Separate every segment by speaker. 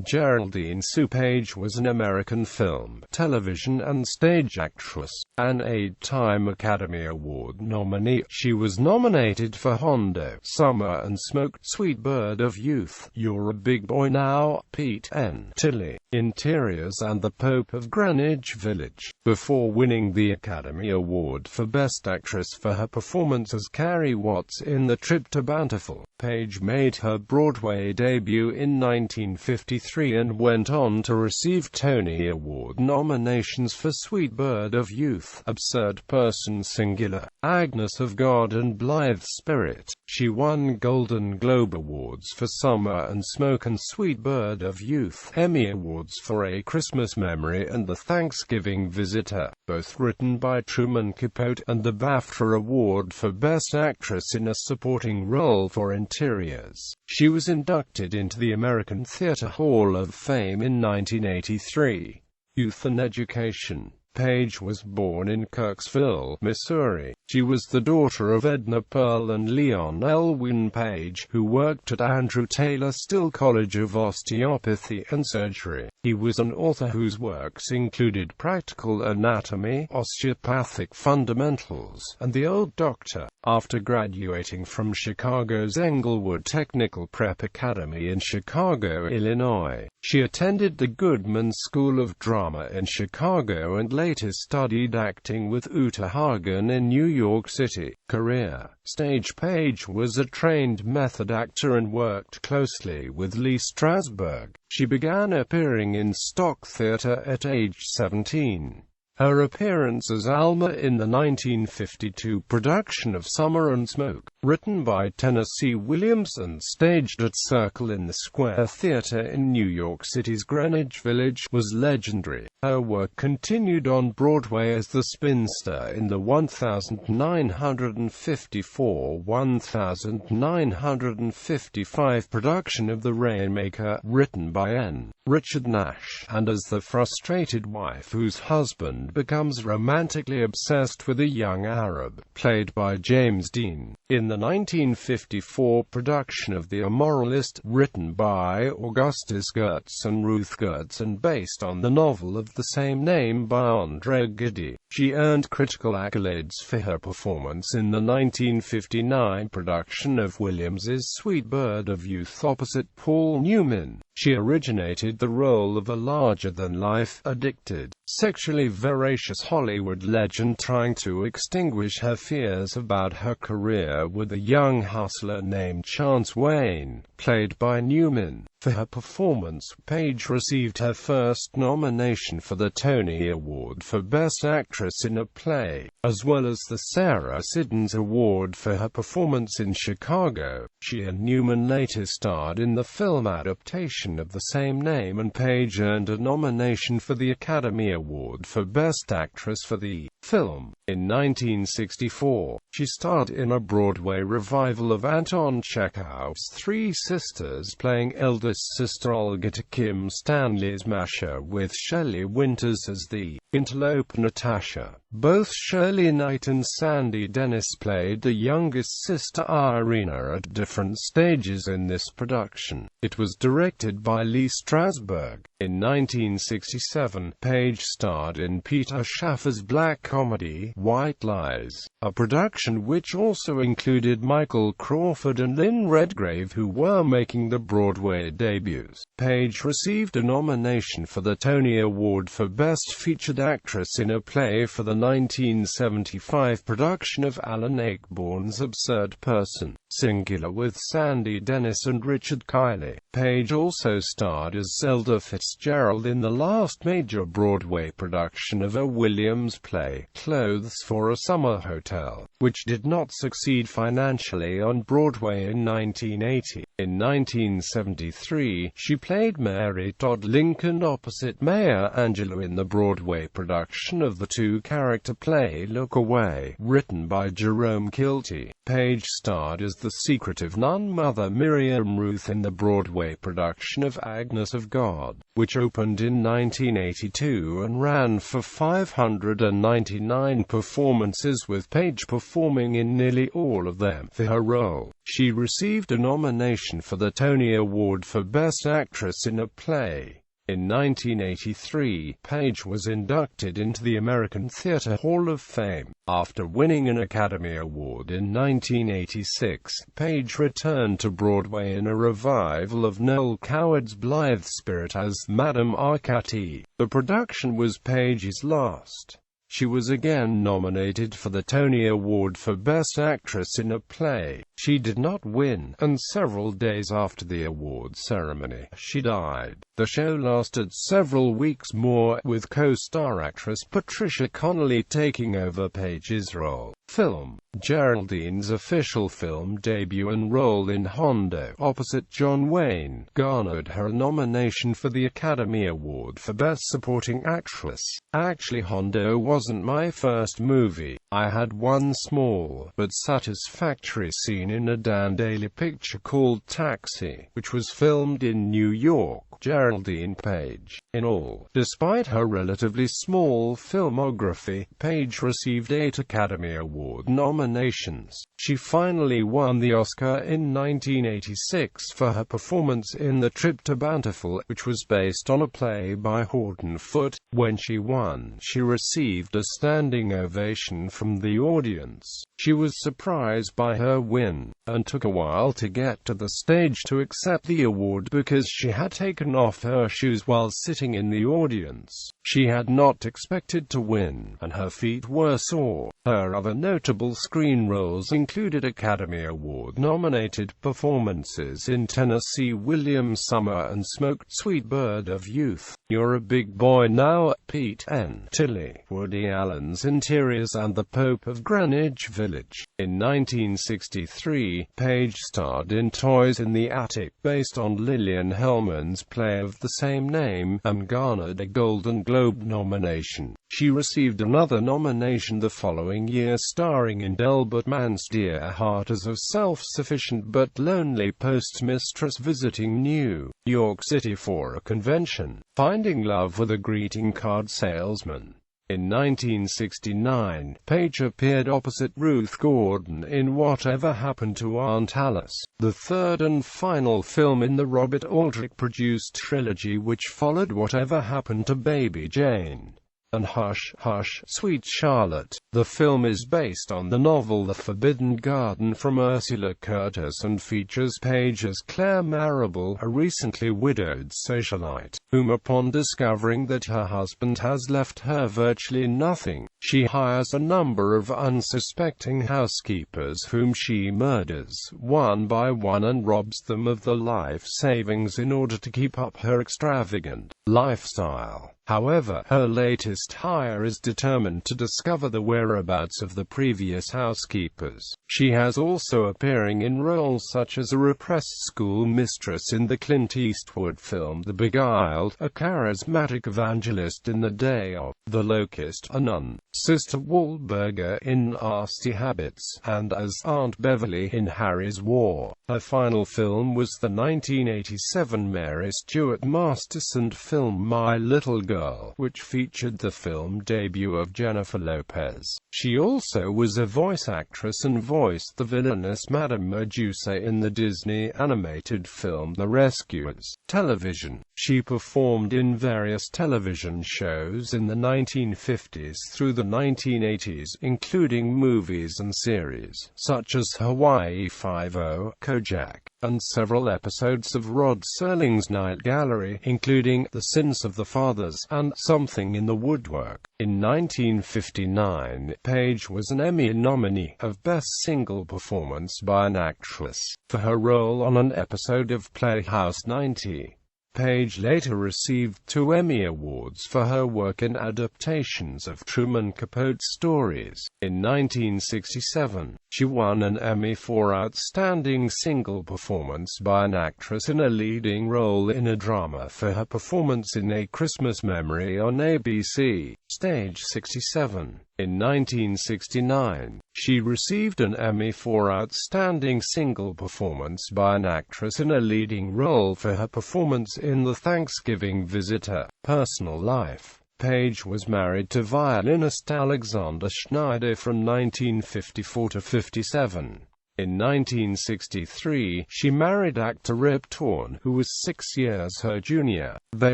Speaker 1: Geraldine Sue Page was an American film, television and stage actress, an 8-time Academy Award nominee. She was nominated for Hondo, Summer and Smoke, Sweet Bird of Youth, You're a Big Boy Now, Pete N. Tillie, Interiors and the Pope of Greenwich Village, before winning the Academy Award for Best Actress for her performance as Carrie Watts in The Trip to Bountiful. Page made her Broadway debut in 1953 and went on to receive Tony Award nominations for Sweet Bird of Youth, Absurd Person Singular, Agnes of God and Blithe Spirit. She won Golden Globe Awards for Summer and Smoke and Sweet Bird of Youth, Emmy Awards for A Christmas Memory and The Thanksgiving Visitor, both written by Truman Capote, and the BAFTA Award for Best Actress in a Supporting Role for Interiors. She was inducted into the American Theatre Hall of Fame in 1983. Youth and Education. Page was born in Kirksville, Missouri. She was the daughter of Edna Pearl and Leon Elwyn Page, who worked at Andrew Taylor Still College of Osteopathy and Surgery. He was an author whose works included Practical Anatomy, Osteopathic Fundamentals, and The Old Doctor. After graduating from Chicago's Englewood Technical Prep Academy in Chicago, Illinois, she attended the Goodman School of Drama in Chicago and later studied acting with Uta Hagen in New York City. Career. Stage. Page was a trained method actor and worked closely with Lee Strasberg. She began appearing in stock theater at age 17. Her appearance as Alma in the 1952 production of Summer and Smoke, written by Tennessee Williams and staged at Circle in the Square Theater in New York City's Greenwich Village, was legendary. Her work continued on Broadway as the spinster in the 1954-1955 production of The Rainmaker, written by N. Richard Nash, and as the frustrated wife whose husband becomes romantically obsessed with a young Arab, played by James Dean, in the 1954 production of The Immoralist, written by Augustus Gertz and Ruth Gertz and based on the novel of the same name by Andre Gide. She earned critical accolades for her performance in the 1959 production of Williams's Sweet Bird of Youth opposite Paul Newman. She originated the role of a larger-than-life, addicted, sexually voracious Hollywood legend trying to extinguish her fears about her career with a young hustler named Chance Wayne, played by Newman. For her performance, Page received her first nomination for the Tony Award for Best Actress in a Play, as well as the Sarah Siddons Award for her performance in Chicago. She and Newman later starred in the film adaptation of the same name, and Page earned a nomination for the Academy Award for Best Actress for the film. In 1964, she starred in a Broadway revival of Anton Chekhov's Three Sisters, playing eldest sister Olga to Kim Stanley's Masha, with Shelley Winters as the interloper Natasha. Both Shirley Knight and Sandy Dennis played the youngest sister Irina at different stages in this production. It was directed by Lee Strasberg. In 1967, Page starred in Peter Shaffer's black comedy, White Lies, a production which also included Michael Crawford and Lynn Redgrave, who were making the Broadway debuts. Page received a nomination for the Tony Award for Best Featured Actress in a Play for the 1975 production of Alan Ayckbourn's Absurd Person Singular with Sandy Dennis and Richard Kiley. Page also starred as Zelda Fitzgerald in the last major Broadway production of a Williams play, Clothes for a Summer Hotel, which did not succeed financially on Broadway in 1980. In 1973, she played Mary Todd Lincoln opposite Maya Angelou in the Broadway production of the two-character play Look Away, written by Jerome Kilty. Page starred as the secretive nun Mother Miriam Ruth in the Broadway production of Agnes of God, which opened in 1982 and ran for 599 performances, with Page performing in nearly all of them. For her role, she received a nomination for the Tony Award for Best Actress in a Play. In 1983, Page was inducted into the American Theatre Hall of Fame. After winning an Academy Award in 1986, Page returned to Broadway in a revival of Noel Coward's Blithe Spirit as Madame Arcati. The production was Page's last. She was again nominated for the Tony Award for Best Actress in a Play. She did not win, and several days after the award ceremony, she died. The show lasted several weeks more, with co-star actress Patricia Connelly taking over Page's role. Film. Geraldine's official film debut and role in Hondo, opposite John Wayne, garnered her a nomination for the Academy Award for Best Supporting Actress. Actually, Hondo wasn't my first movie. I had one small, but satisfactory scene in a Dan Daly picture called Taxi, which was filmed in New York. Geraldine Page. In all, despite her relatively small filmography, Page received 8 Academy Award nominations. She finally won the Oscar in 1986 for her performance in The Trip to Bountiful, which was based on a play by Horton Foote. When she won, she received a standing ovation from the audience. She was surprised by her win, and took a while to get to the stage to accept the award because she had taken off her shoes while sitting in the audience. She had not expected to win, and her feet were sore. Her other notable screen roles included Academy Award-nominated performances in Tennessee Williams' Summer and Smoked Sweet Bird of Youth, You're a Big Boy Now, Pete and Tillie, Woody Allen's Interiors, and The Pope of Greenwich Village. In 1963, Page starred in Toys in the Attic, based on Lillian Hellman's play of the same name, and garnered a Golden Globe nomination. She received another nomination the following year, starring in Delbert Mann's Dear Heart as a self-sufficient but lonely postmistress visiting New York City for a convention, finding love with a greeting card salesman. In 1969, Page appeared opposite Ruth Gordon in Whatever Happened to Aunt Alice, the third and final film in the Robert Aldrich-produced trilogy which followed Whatever Happened to Baby Jane and Hush, Hush, Sweet Charlotte. The film is based on the novel The Forbidden Garden from Ursula Curtis and features Page as Claire Marable, a recently widowed socialite, whom upon discovering that her husband has left her virtually nothing, she hires a number of unsuspecting housekeepers whom she murders, one by one, and robs them of the life savings in order to keep up her extravagant lifestyle. However, her latest hire is determined to discover the whereabouts of the previous housekeepers. She has also appearing in roles such as a repressed school mistress in the Clint Eastwood film The Beguiled, a charismatic evangelist in The Day of the Locust, a nun, Sister Wahlberger in Nasty Habits, and as Aunt Beverly in Harry's War. Her final film was the 1987 Mary Stuart Masterson film My Little Girl, which featured the film debut of Jennifer Lopez. She also was a voice actress and voiced the villainous Madame Medusa in the Disney animated film The Rescuers. Television. She performed in various television shows in the 1950s through the 1980s, including movies and series, such as Hawaii Five-0, Kojak, and several episodes of Rod Serling's Night Gallery, including The Sins of the Fathers and Something in the Woodwork. In 1959, Page was an Emmy nominee of Best Single Performance by an Actress for her role on an episode of Playhouse 90. Page later received 2 Emmy Awards for her work in adaptations of Truman Capote's stories. In 1967, she won an Emmy for Outstanding Single Performance by an Actress in a leading role in a drama for her performance in A Christmas Memory on ABC. Stage 67. In 1969, she received an Emmy for Outstanding Single Performance by an Actress in a Leading Role for her performance in The Thanksgiving Visitor. Personal life. Page was married to violinist Alexander Schneider from 1954 to 57. In 1963, she married actor Rip Torn, who was 6 years her junior. They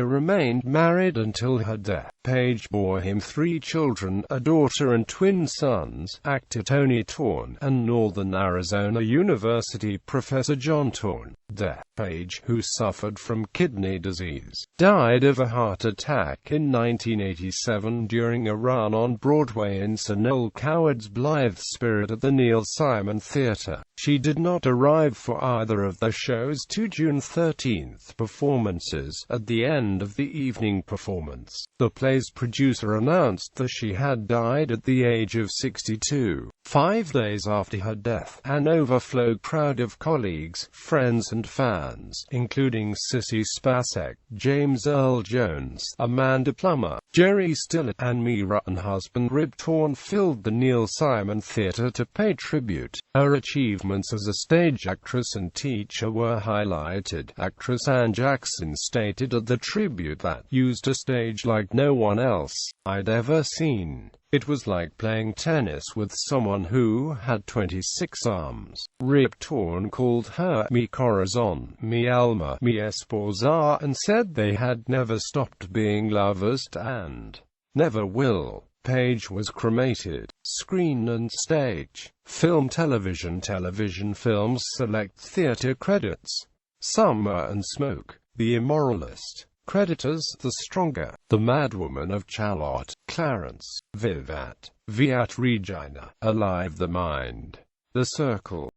Speaker 1: remained married until her death. Page bore him 3 children, a daughter and twin sons, actor Tony Torn, and Northern Arizona University professor John Torn. Death. Page, who suffered from kidney disease, died of a heart attack in 1987 during a run on Broadway in Sir Noel Coward's Blithe Spirit at the Neil Simon Theatre. She did not arrive for either of the show's 2 June 13 performances. At the end of the evening performance, the play's producer announced that she had died at the age of 62. 5 days after her death, an overflow crowd of colleagues, friends and fans, including Sissy Spacek, James Earl Jones, Amanda Plummer, Jerry Stiller, and Mira and husband Rip Torn, filled the Neil Simon Theatre to pay tribute. Her achievements as a stage actress and teacher were highlighted. Actress.An Jackson stated at the tribute that, "Used a stage like no one else I'd ever seen. It was like playing tennis with someone who had 26 arms." Rip Torn called her "mi corazon, mi alma, mi esposa," and said they had never stopped being lovers and never will. Page was cremated. Screen and stage. Film, television films. Select theater credits: Summer and Smoke, The Immoralist, Creditors, The Stronger, The Madwoman of Charlotte, Clarence, Vivat, Regina, Alive the Mind, The Circle.